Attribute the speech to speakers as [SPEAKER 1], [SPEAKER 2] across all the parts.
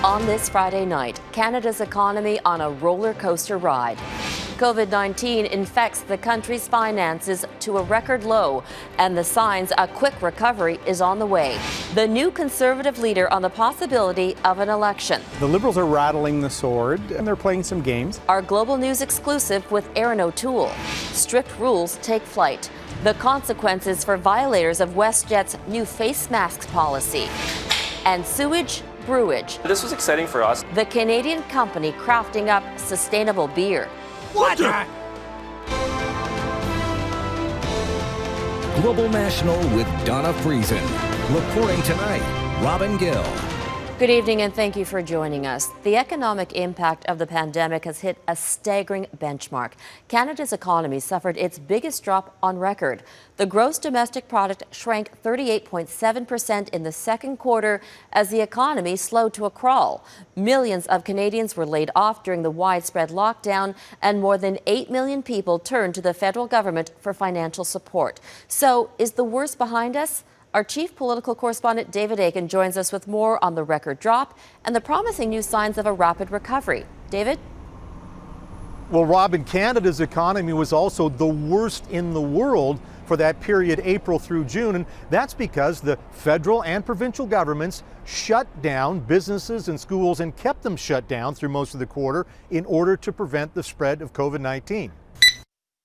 [SPEAKER 1] On this Friday night, Canada's economy on a roller coaster ride. COVID-19 infects the country's finances to a record low, and the signs a quick recovery is on the way. The new Conservative leader on the possibility of an election.
[SPEAKER 2] The Liberals are rattling the sword, and they're playing some games.
[SPEAKER 1] Our Global News exclusive with Erin O'Toole. Strict rules take flight. The consequences for violators of WestJet's new face masks policy. And sewage brewage.
[SPEAKER 3] This was exciting for us.
[SPEAKER 1] The Canadian company crafting up sustainable beer.
[SPEAKER 4] What?
[SPEAKER 5] Global National with Donna Friesen. Reporting tonight, Robin Gill.
[SPEAKER 1] Good evening and thank you for joining us. The economic impact of the pandemic has hit a staggering benchmark. Canada's economy suffered its biggest drop on record. The gross domestic product shrank 38.7% in the second quarter as the economy slowed to a crawl. Millions of Canadians were laid off during the widespread lockdown, and more than 8 million people turned to the federal government for financial support. So, is the worst behind us? Our chief political correspondent, David Akin, joins us with more on the record drop and the promising new signs of a rapid recovery. David?
[SPEAKER 2] Well, Robin, Canada's economy was also the worst in the world for that period, April through June, and that's because the federal and provincial governments shut down businesses and schools and kept them shut down through most of the quarter in order to prevent the spread of COVID-19.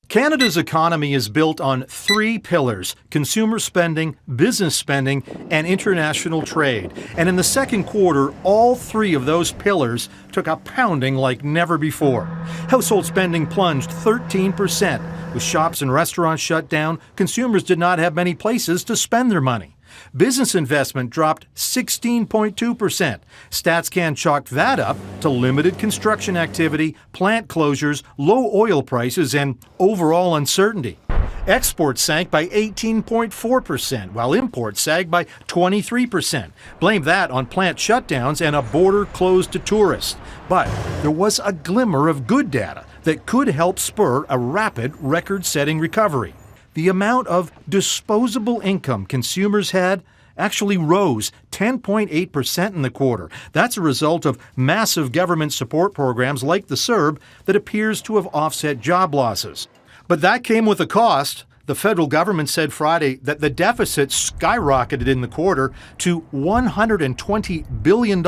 [SPEAKER 2] Canada's economy is built on three pillars: consumer spending, business spending, and international trade. And in the second quarter, all three of those pillars took a pounding like never before. Household spending plunged 13%. With shops and restaurants shut down, consumers did not have many places to spend their money. Business investment dropped 16.2%. StatsCan chalked that up to limited construction activity, plant closures, low oil prices, and overall uncertainty. Exports sank by 18.4%, while imports sagged by 23%. Blame that on plant shutdowns and a border closed to tourists. But there was a glimmer of good data that could help spur a rapid, record-setting recovery. The amount of disposable income consumers had actually rose 10.8% in the quarter. That's a result of massive government support programs like the CERB that appears to have offset job losses. But that came with a cost. The federal government said Friday that the deficit skyrocketed in the quarter to $120 billion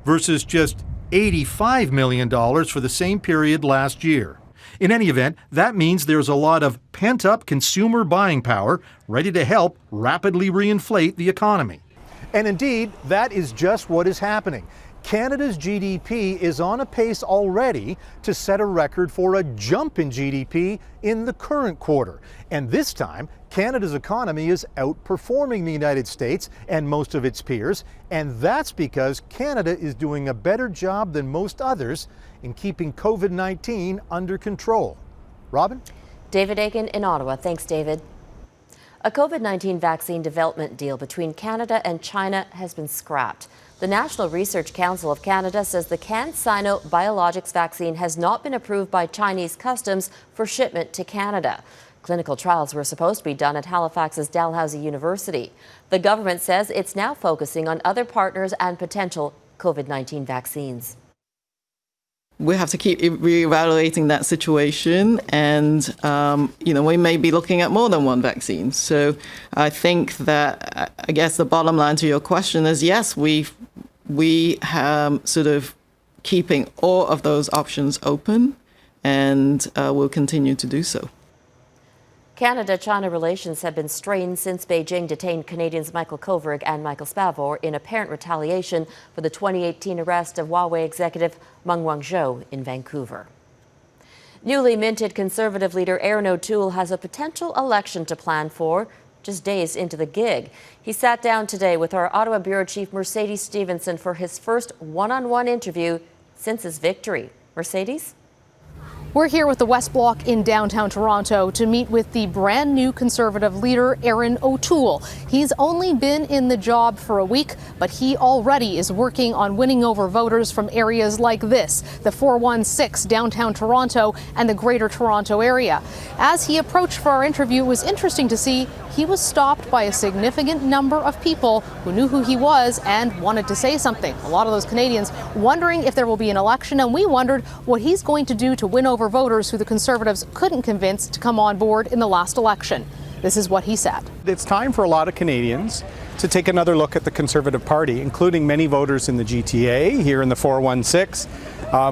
[SPEAKER 2] versus just $85 million for the same period last year. In any event, that means there's a lot of pent-up consumer buying power ready to help rapidly reinflate the economy. And indeed, that is just what is happening. Canada's GDP is on a pace already to set a record for a jump in GDP in the current quarter. And this time, Canada's economy is outperforming the United States and most of its peers, and that's because Canada is doing a better job than most others in keeping COVID-19 under control. Robin?
[SPEAKER 1] David Akin in Ottawa. Thanks, David. A COVID-19 vaccine development deal between Canada and China has been scrapped. The National Research Council of Canada says the CanSino Biologics vaccine has not been approved by Chinese customs for shipment to Canada. Clinical trials were supposed to be done at Halifax's Dalhousie University. The government says it's now focusing on other partners and potential COVID-19 vaccines.
[SPEAKER 4] We have to keep reevaluating that situation, and we may be looking at more than one vaccine. So I think that, I guess the bottom line to your question is yes, we sort of keeping all of those options open, and we'll continue to do so.
[SPEAKER 1] Canada-China relations have been strained since Beijing detained Canadians Michael Kovrig and Michael Spavor in apparent retaliation for the 2018 arrest of Huawei executive Meng Wanzhou in Vancouver. Newly minted Conservative leader Erin O'Toole has a potential election to plan for just days into the gig. He sat down today with our Ottawa Bureau Chief Mercedes Stephenson for his first one-on-one interview since his victory. Mercedes?
[SPEAKER 3] We're here with the West Block in downtown Toronto to meet with the brand new Conservative leader, Erin O'Toole. He's only been in the job for a week, but he already is working on winning over voters from areas like this, the 416 downtown Toronto and the Greater Toronto area. As he approached for our interview, it was interesting to see he was stopped by a significant number of people who knew who he was and wanted to say something. A lot of those Canadians wondering if there will be an election, and we wondered what he's going to do to win over voters who the Conservatives couldn't convince to come on board in the last election. This is what he said.
[SPEAKER 6] It's time for a lot of Canadians to take another look at the Conservative Party, including many voters in the GTA, here in the 416,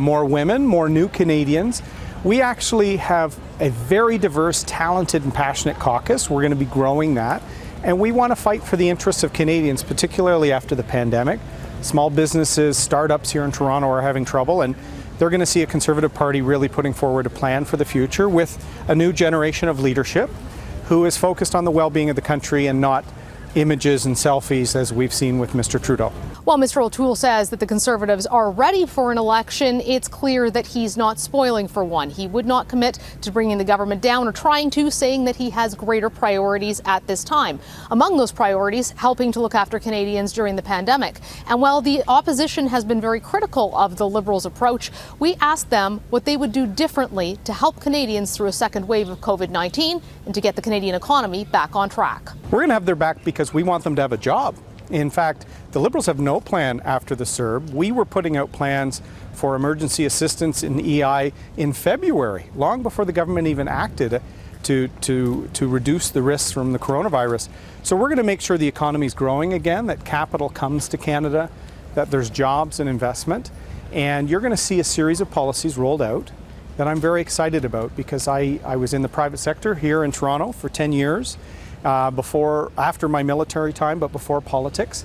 [SPEAKER 6] more women, more new Canadians. We actually have a very diverse, talented and passionate caucus. We're going to be growing that. And we want to fight for the interests of Canadians, particularly after the pandemic. Small businesses, startups here in Toronto are having trouble, and they're going to see a Conservative Party really putting forward a plan for the future with a new generation of leadership who is focused on the well-being of the country and not images and selfies as we've seen with Mr. Trudeau.
[SPEAKER 3] While Mr. O'Toole says that the Conservatives are ready for an election, it's clear that he's not spoiling for one. He would not commit to bringing the government down or trying to, saying that he has greater priorities at this time. Among those priorities, helping to look after Canadians during the pandemic. And while the opposition has been very critical of the Liberals' approach, we asked them what they would do differently to help Canadians through a second wave of COVID-19 and to get the Canadian economy back on track.
[SPEAKER 6] We're going to have their back because we want them to have a job. In fact, the Liberals have no plan after the CERB. We were putting out plans for emergency assistance in EI in February, long before the government even acted to reduce the risks from the coronavirus. So we're going to make sure the economy is growing again, that capital comes to Canada, that there's jobs and investment. And you're going to see a series of policies rolled out that I'm very excited about, because I was in the private sector here in Toronto for 10 years. After my military time, but before politics.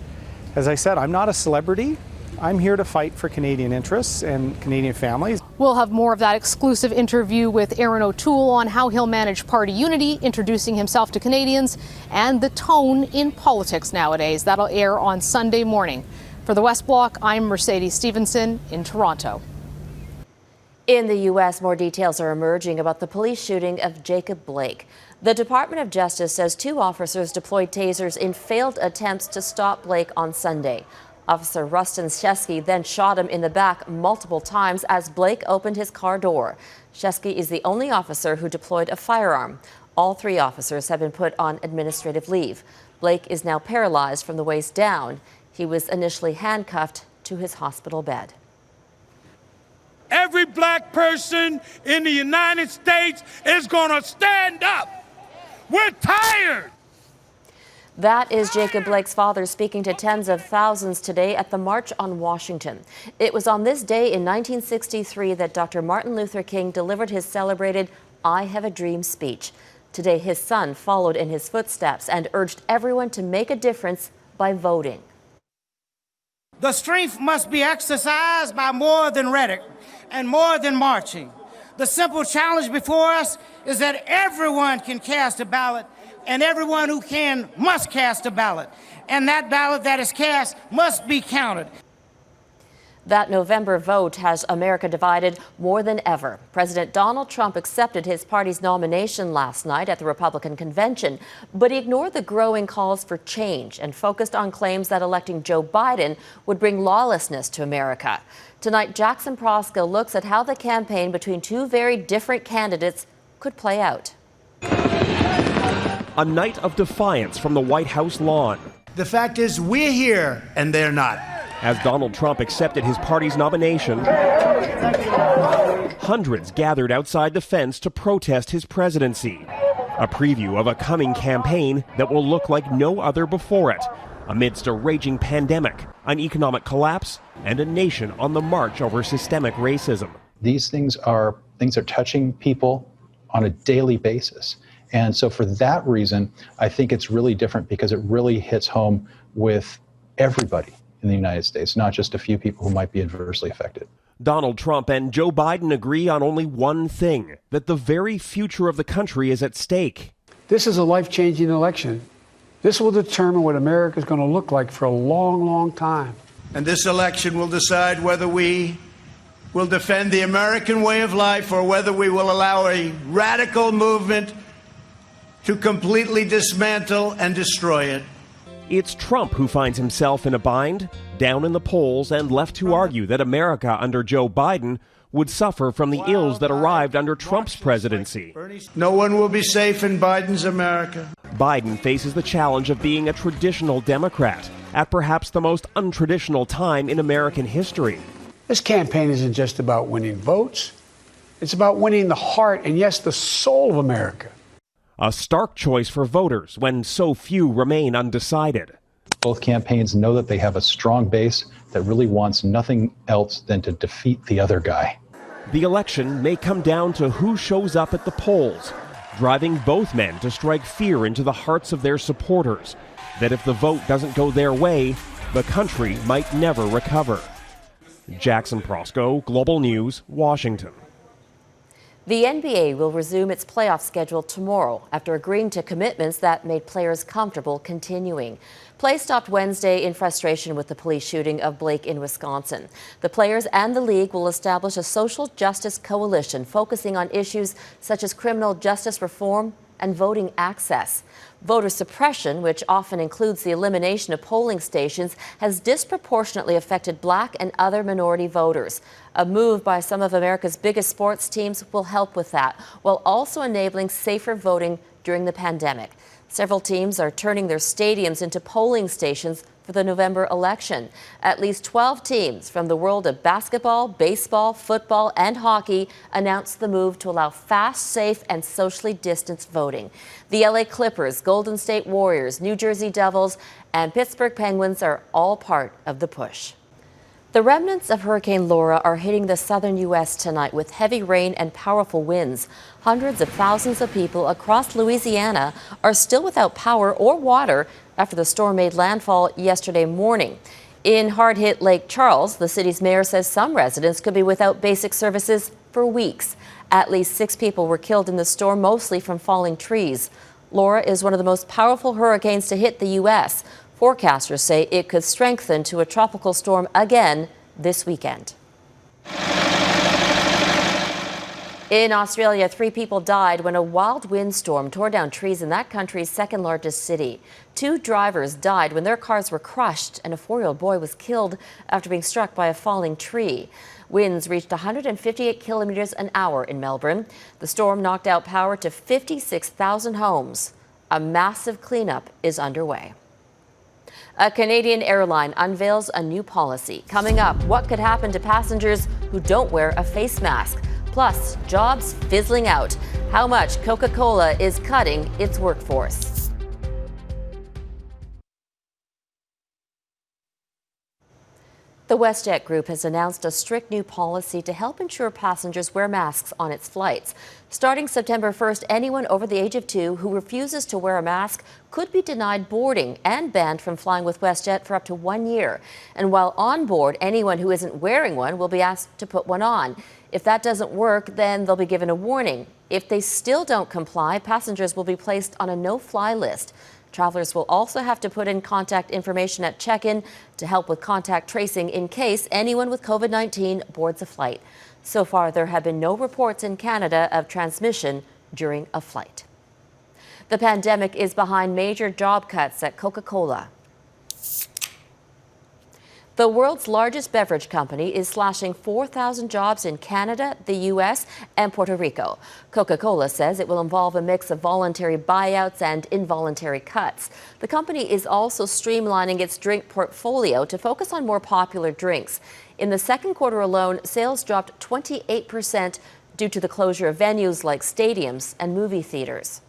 [SPEAKER 6] As I said, I'm not a celebrity. I'm here to fight for Canadian interests and Canadian families.
[SPEAKER 3] We'll have more of that exclusive interview with Erin O'Toole on how he'll manage party unity, introducing himself to Canadians, and the tone in politics nowadays. That'll air on Sunday morning. For the West Block, I'm Mercedes Stephenson in Toronto.
[SPEAKER 1] In the U.S., more details are emerging about the police shooting of Jacob Blake. The Department of Justice says 2 officers deployed tasers in failed attempts to stop Blake on Sunday. Officer Rustin Shesky then shot him in the back multiple times as Blake opened his car door. Shesky is the only officer who deployed a firearm. All 3 officers have been put on administrative leave. Blake is now paralyzed from the waist down. He was initially handcuffed to his hospital bed.
[SPEAKER 7] Every black person in the United States is going to stand up. We're tired.
[SPEAKER 1] That is Jacob Blake's father speaking to tens of thousands today at the March on Washington. It was on this day in 1963 that Dr. Martin Luther King delivered his celebrated I Have a Dream speech. Today, his son followed in his footsteps and urged everyone to make a difference by voting.
[SPEAKER 8] The strength must be exercised by more than rhetoric and more than marching. The simple challenge before us is that everyone can cast a ballot, and everyone who can must cast a ballot. And that ballot that is cast must be counted.
[SPEAKER 1] That November vote has America divided more than ever. President Donald Trump accepted his party's nomination last night at the Republican convention, but he ignored the growing calls for change and focused on claims that electing Joe Biden would bring lawlessness to America. Tonight, Jackson Proskow looks at how the campaign between 2 very different candidates could play out.
[SPEAKER 9] A night of defiance from the White House lawn.
[SPEAKER 10] The fact is, we're here and they're not.
[SPEAKER 9] As Donald Trump accepted his party's nomination, hundreds gathered outside the fence to protest his presidency. A preview of a coming campaign that will look like no other before it, amidst a raging pandemic, an economic collapse, and a nation on the march over systemic racism.
[SPEAKER 11] These things are touching people on a daily basis. And so for that reason, I think it's really different because it really hits home with everybody in the United States, not just a few people who might be adversely affected.
[SPEAKER 9] Donald Trump and Joe Biden agree on only one thing, that the very future of the country is at stake.
[SPEAKER 12] This is a life-changing election. This will determine what America is going to look like for a long, long time.
[SPEAKER 10] And this election will decide whether we will defend the American way of life or whether we will allow a radical movement to completely dismantle and destroy it.
[SPEAKER 9] It's Trump who finds himself in a bind, down in the polls, and left to argue that America under Joe Biden would suffer from the ills that arrived under Trump's presidency.
[SPEAKER 10] No one will be safe in Biden's America.
[SPEAKER 9] Biden faces the challenge of being a traditional Democrat at perhaps the most untraditional time in American history.
[SPEAKER 12] This campaign isn't just about winning votes. It's about winning the heart and, yes, the soul of America.
[SPEAKER 9] A stark choice for voters when so few remain undecided.
[SPEAKER 11] Both campaigns know that they have a strong base that really wants nothing else than to defeat the other guy.
[SPEAKER 9] The election may come down to who shows up at the polls, driving both men to strike fear into the hearts of their supporters, that if the vote doesn't go their way, the country might never recover. Jackson Proskow, Global News, Washington.
[SPEAKER 1] The NBA will resume its playoff schedule tomorrow after agreeing to commitments that made players comfortable continuing. Play stopped Wednesday in frustration with the police shooting of Blake in Wisconsin. The players and the league will establish a social justice coalition focusing on issues such as criminal justice reform and voting access. Voter suppression, which often includes the elimination of polling stations, has disproportionately affected black and other minority voters. A move by some of America's biggest sports teams will help with that, while also enabling safer voting during the pandemic. Several teams are turning their stadiums into polling stations for the November election. At least 12 teams from the world of basketball, baseball, football, and hockey announced the move to allow fast, safe, and socially distanced voting. The LA Clippers, Golden State Warriors, New Jersey Devils, and Pittsburgh Penguins are all part of the push. The remnants of Hurricane Laura are hitting the southern U.S. tonight with heavy rain and powerful winds. Hundreds of thousands of people across Louisiana are still without power or water after the storm made landfall yesterday morning. In hard-hit Lake Charles, the city's mayor says some residents could be without basic services for weeks. At least 6 people were killed in the storm, mostly from falling trees. Laura is one of the most powerful hurricanes to hit the U.S. Forecasters say it could strengthen to a tropical storm again this weekend. In Australia, 3 people died when a wild windstorm tore down trees in that country's second largest city. 2 drivers died when their cars were crushed, and a 4-year-old boy was killed after being struck by a falling tree. Winds reached 158 kilometers an hour in Melbourne. The storm knocked out power to 56,000 homes. A massive cleanup is underway. A Canadian airline unveils a new policy. Coming up, what could happen to passengers who don't wear a face mask? Plus, jobs fizzling out. How much Coca-Cola is cutting its workforce. The WestJet Group has announced a strict new policy to help ensure passengers wear masks on its flights. Starting September 1st, anyone over the age of 2 who refuses to wear a mask could be denied boarding and banned from flying with WestJet for up to 1 year. And while on board, anyone who isn't wearing one will be asked to put one on. If that doesn't work, then they'll be given a warning. If they still don't comply, passengers will be placed on a no-fly list. Travelers will also have to put in contact information at check-in to help with contact tracing in case anyone with COVID-19 boards a flight. So far, there have been no reports in Canada of transmission during a flight. The pandemic is behind major job cuts at Coca-Cola. The world's largest beverage company is slashing 4,000 jobs in Canada, the U.S., and Puerto Rico. Coca-Cola says it will involve a mix of voluntary buyouts and involuntary cuts. The company is also streamlining its drink portfolio to focus on more popular drinks. In the second quarter alone, sales dropped 28% due to the closure of venues like stadiums and movie theaters.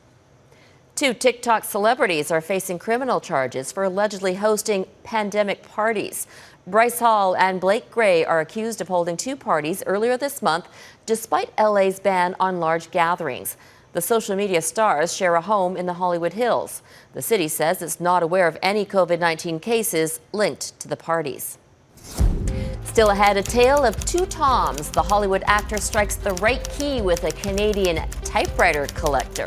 [SPEAKER 1] 2 TikTok celebrities are facing criminal charges for allegedly hosting pandemic parties. Bryce Hall and Blake Gray are accused of holding 2 parties earlier this month, despite LA's ban on large gatherings. The social media stars share a home in the Hollywood Hills. The city says it's not aware of any COVID-19 cases linked to the parties. Still ahead, a tale of 2 Toms. The Hollywood actor strikes the right key with a Canadian typewriter collector.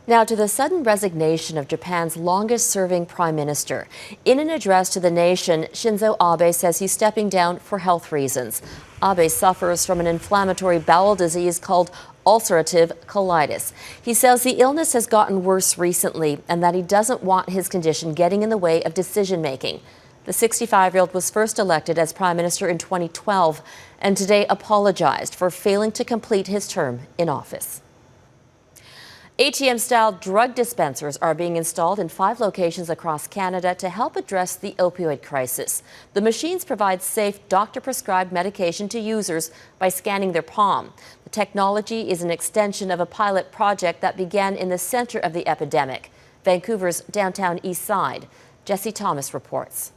[SPEAKER 1] Now to the sudden resignation of Japan's longest-serving prime minister. In an address to the nation, Shinzo Abe says he's stepping down for health reasons. Abe suffers from an inflammatory bowel disease called ulcerative colitis. He says the illness has gotten worse recently and that he doesn't want his condition getting in the way of decision-making. The 65-year-old was first elected as prime minister in 2012 and today apologized for failing to complete his term in office. ATM-style drug dispensers are being installed in 5 locations across Canada to help address the opioid crisis. The machines provide safe, doctor-prescribed medication to users by scanning their palm. The technology is an extension of a pilot project that began in the center of the epidemic, Vancouver's downtown east side. Jesse Thomas reports.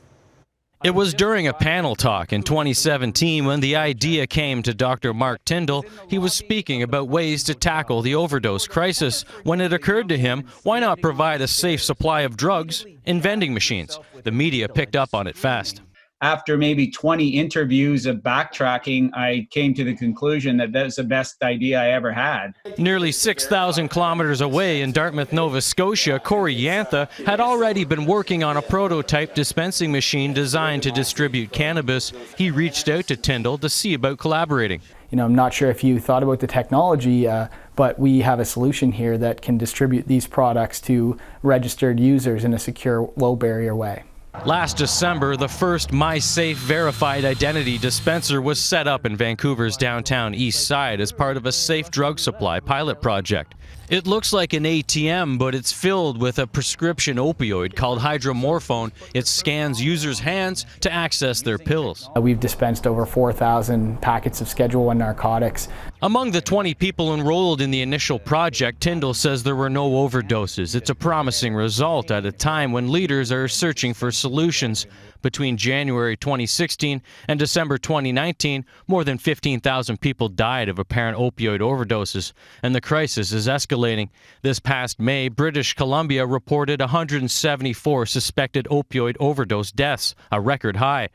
[SPEAKER 13] It was during a panel talk in 2017 when the idea came to Dr. Mark Tyndall. He was speaking about ways to tackle the overdose crisis. When it occurred to him, why not provide a safe supply of drugs in vending machines? The media picked up on it fast.
[SPEAKER 14] After maybe 20 interviews of backtracking, I came to the conclusion that that's the best idea I ever had.
[SPEAKER 13] Nearly 6,000 kilometers away in Dartmouth, Nova Scotia, Corey Yantha had already been working on a prototype dispensing machine designed to distribute cannabis. He reached out to Tyndall to see about collaborating.
[SPEAKER 15] You know, I'm not sure if you thought about the technology, but we have a solution here that can distribute these products to registered users in a secure, low-barrier way.
[SPEAKER 13] Last December, the first MySafe verified identity dispenser was set up in Vancouver's downtown east side as part of a safe drug supply pilot project. It looks like an ATM, but it's filled with a prescription opioid called hydromorphone. It scans users' hands to access their pills.
[SPEAKER 15] We've dispensed over 4,000 packets of Schedule I narcotics.
[SPEAKER 13] Among the 20 people enrolled in the initial project, Tyndall says there were no overdoses. It's a promising result at a time when leaders are searching for solutions. Between January 2016 and December 2019, more than 15,000 people died of apparent opioid overdoses, and the crisis is escalating. This past May, British Columbia reported 174 suspected opioid overdose deaths, a record high.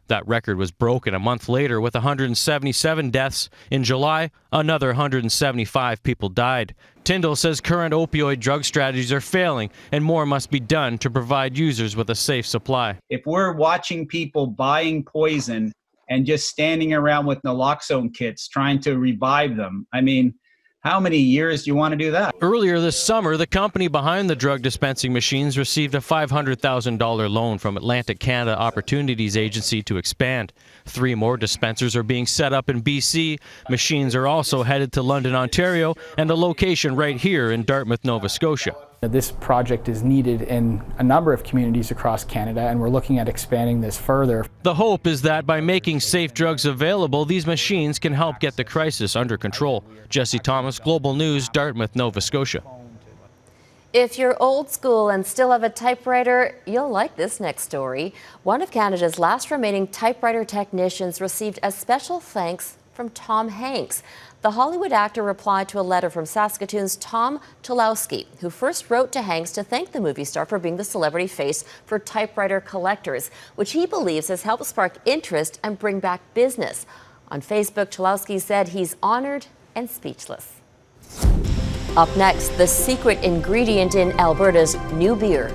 [SPEAKER 13] That record was broken a month later with 177 deaths. In July, another 175 people died. Tyndall says current opioid drug strategies are failing and more must be done to provide users with a safe supply.
[SPEAKER 14] If we're watching people buying poison and just standing around with naloxone kits trying to revive them, I mean, how many years do you want to do that?
[SPEAKER 13] Earlier this summer, the company behind the drug dispensing machines received a $500,000 loan from Atlantic Canada Opportunities Agency to expand. 3 more dispensers are being set up in BC. Machines are also headed to London, Ontario, and a location right here in Dartmouth, Nova Scotia.
[SPEAKER 15] This project is needed in a number of communities across Canada, and we're looking at expanding this further.
[SPEAKER 13] The hope is that by making safe drugs available, these machines can help get the crisis under control. Jesse Thomas, Global News, Dartmouth, Nova Scotia.
[SPEAKER 1] If you're old school and still have a typewriter, you'll like this next story. One of Canada's last remaining typewriter technicians received a special thanks from Tom Hanks. The Hollywood actor replied to a letter from Saskatoon's Tom Tulowski, who first wrote to Hanks to thank the movie star for being the celebrity face for typewriter collectors, which he believes has helped spark interest and bring back business. On Facebook, Tulowski said he's honored and speechless. Up next, the secret ingredient in Alberta's new beer.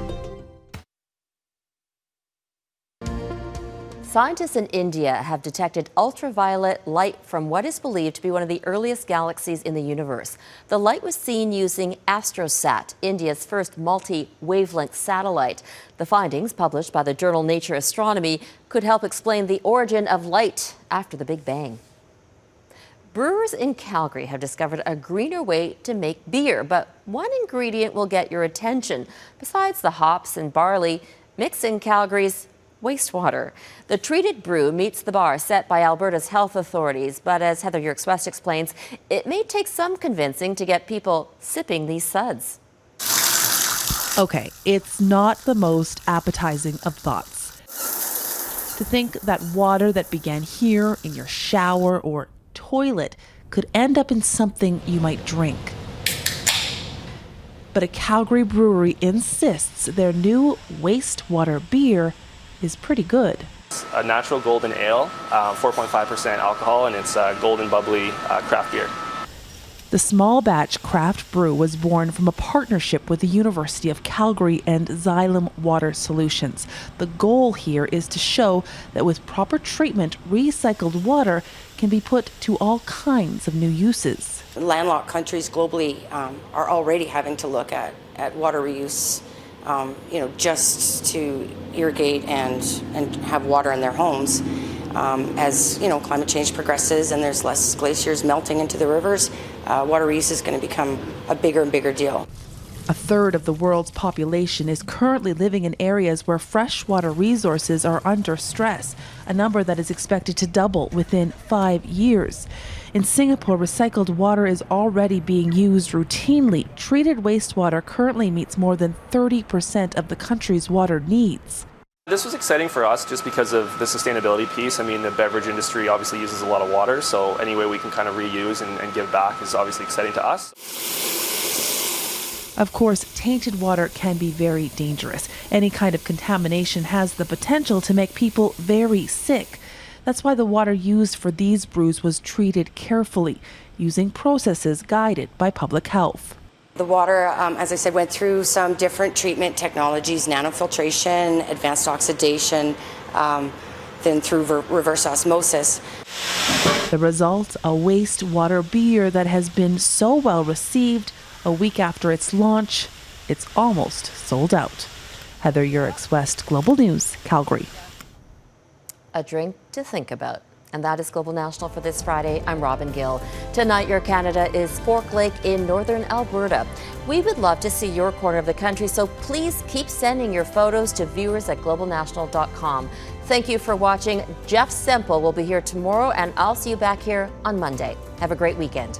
[SPEAKER 1] Scientists in India have detected ultraviolet light from what is believed to be one of the earliest galaxies in the universe. The light was seen using AstroSat, India's first multi-wavelength satellite. The findings, published by the journal Nature Astronomy, could help explain the origin of light after the Big Bang. Brewers in Calgary have discovered a greener way to make beer, but one ingredient will get your attention. Besides the hops and barley, mixed in Calgary's wastewater. The treated brew meets the bar set by Alberta's health authorities, but as Heather Yerkes-West explains, it may take some convincing to get people sipping these suds.
[SPEAKER 16] Okay, it's not the most appetizing of thoughts. To think that water that began here in your shower or toilet could end up in something you might drink. But a Calgary brewery insists their new wastewater beer is pretty good.
[SPEAKER 17] It's a natural golden ale, 4.5% alcohol, and it's a golden bubbly craft beer.
[SPEAKER 16] The small batch craft brew was born from a partnership with the University of Calgary and Xylem Water Solutions. The goal here is to show that with proper treatment, recycled water can be put to all kinds of new uses.
[SPEAKER 17] Landlocked countries globally are already having to look at water reuse, just to irrigate and have water in their homes. As climate change progresses and there's less glaciers melting into the rivers, water reuse is going to become a bigger and bigger deal.
[SPEAKER 16] A third of the world's population is currently living in areas where freshwater resources are under stress, a number that is expected to double within 5 years. In Singapore, recycled water is already being used routinely. Treated wastewater currently meets more than 30% of the country's water needs.
[SPEAKER 18] This was exciting for us just because of the sustainability piece. I mean, the beverage industry obviously uses a lot of water, so any way we can kind of reuse and give back is obviously exciting to us.
[SPEAKER 16] Of course, tainted water can be very dangerous. Any kind of contamination has the potential to make people very sick. That's why the water used for these brews was treated carefully, using processes guided by public health.
[SPEAKER 17] The water, as I said, went through some different treatment technologies, nanofiltration, advanced oxidation, then through reverse osmosis.
[SPEAKER 16] The result, a wastewater beer that has been so well received. A week after its launch, it's almost sold out. Heather Urichs, West Global News, Calgary.
[SPEAKER 1] A drink to think about. And that is Global National for this Friday. I'm Robin Gill. Tonight, Your Canada is Fork Lake in northern Alberta. We would love to see your corner of the country, so please keep sending your photos to viewers at globalnational.com. Thank you for watching. Jeff Semple will be here tomorrow, and I'll see you back here on Monday. Have a great weekend.